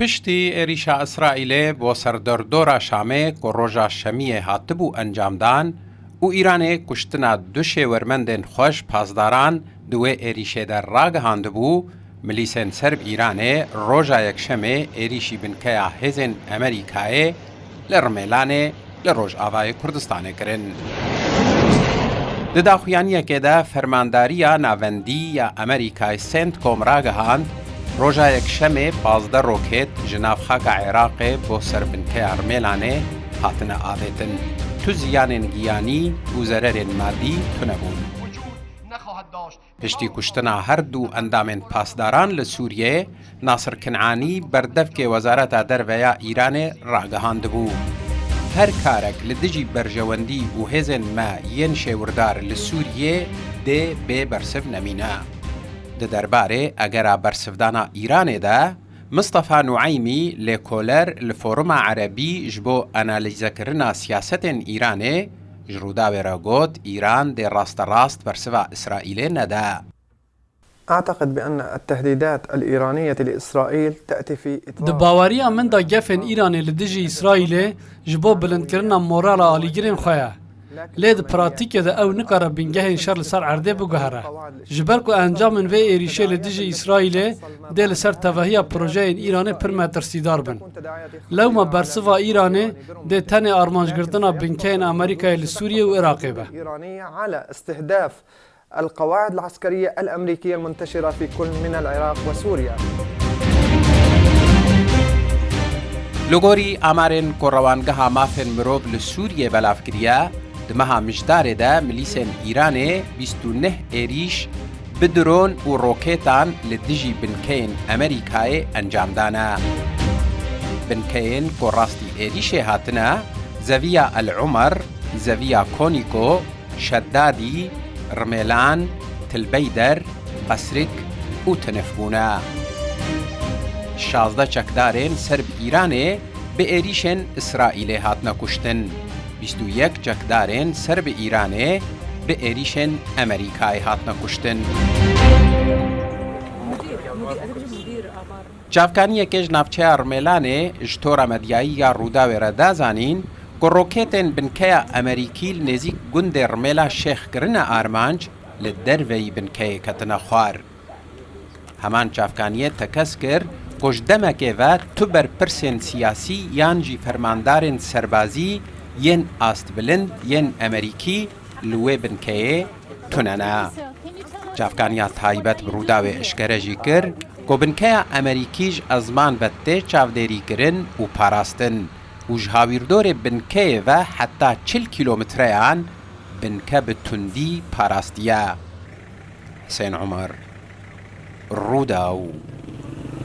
پشتی ایریشا اسرائیل با سردردورا شامه که روژا شمیه هاتبو انجامدان و ایران کشتنا دو شیورمندن خوش پاسداران دوی ایریشه در راگ هاندبو ملیسن سرب ایران روژا یکشمه ایریشی بنکه هزن امریکای لرملانه لروژ آوای کردستانه کرن. د داخویانیه که ده فرمانداریا ناوندی یا امریکای سنت کوم راگ هاند روژا یکشمه 15 روکت جناف خاک عراق بو سربنکه ارملانه هاتنه آویتن تو زیانن گیانی و ضرر مادی تنبون. پشتی کشتنا هر دو اندامن پاسداران لسوریه ناصر کنعانی بردفک وزارت درویا ایران راگهاند بو. هر کارک لدجی برجواندی و هزن ما ین شوردار لسوریه ده به برسف نمینه. ده درباره اگر برسفدانا ایران ده مصطفى نعیمی لکولر لفورم عربی جبو انالیزه کرنا سیاست ایرانه جرودا وراغوت ایران ده راست برسفا اسرائیل ندا. أعتقد بأن التهديدات الإيرانية لإسرائيل تأتي في إطار دباوريا من دا جفن إيراني لدجي إسرائيل جبو بلند كرنا مورالا آليجرين خويا لید پراتیک ده او نکاره بینگه شر لسر عرده بگهره. جبرکو انجام من وی ایریشه لدیج اسرائیل دل سر توهیه پروژه ایران پر ترسیدار بن. لو ما برسوا ایران ده تن آرمانجگردنا بینکه امریکای لسوریه و عراق به. إيرانية على استهداف القواعد العسكرية الأمريكية المنتشرة في كل من العراق وسوريا. لگوری آمارن کروانگاه مافن مروب لسوریه بلافکریا دمها مجدار ده ملیسن ایران 29 ایریش بدرون و روکتان لدجی بنکین امریکای انجام دانا. بنکین کو راستی ایریش هاتنا زویا العمر، زویا کونیکو، شدادی، رملان، تلبیدر، قسرک و تنفگونا. 16 چکدارن سرب ایرانه به ایریشن اسرائیل هاتنا کشتن. 21 چکدارن سرب ایرانه به ایریشن امریکای هاتنا کشتن. جافکانی کج نافچه ارملانه اجتورا مدیایی یا رودا و ردا زانین که روکتن بنکه امریکیل نزیک گند رملا شیخ کرن آرمانج لدروی بنکه کتنا خوار. همان جافکانی تکس کر کجدمکه و تو بر پرسن سیاسی یانجی فرماندارن سربازی ین آست بلند ین امریکی لوی بنکه توننا. جافکانیا تایبت بروداوی اشکرجی کر که بنکه امریکیج ازمان وقته چاودری کرن و پاراستن و جهاویردور بنکه و حتی 40 کیلومتریان بنکه بتندی پاراستیا. حسین عمر روداو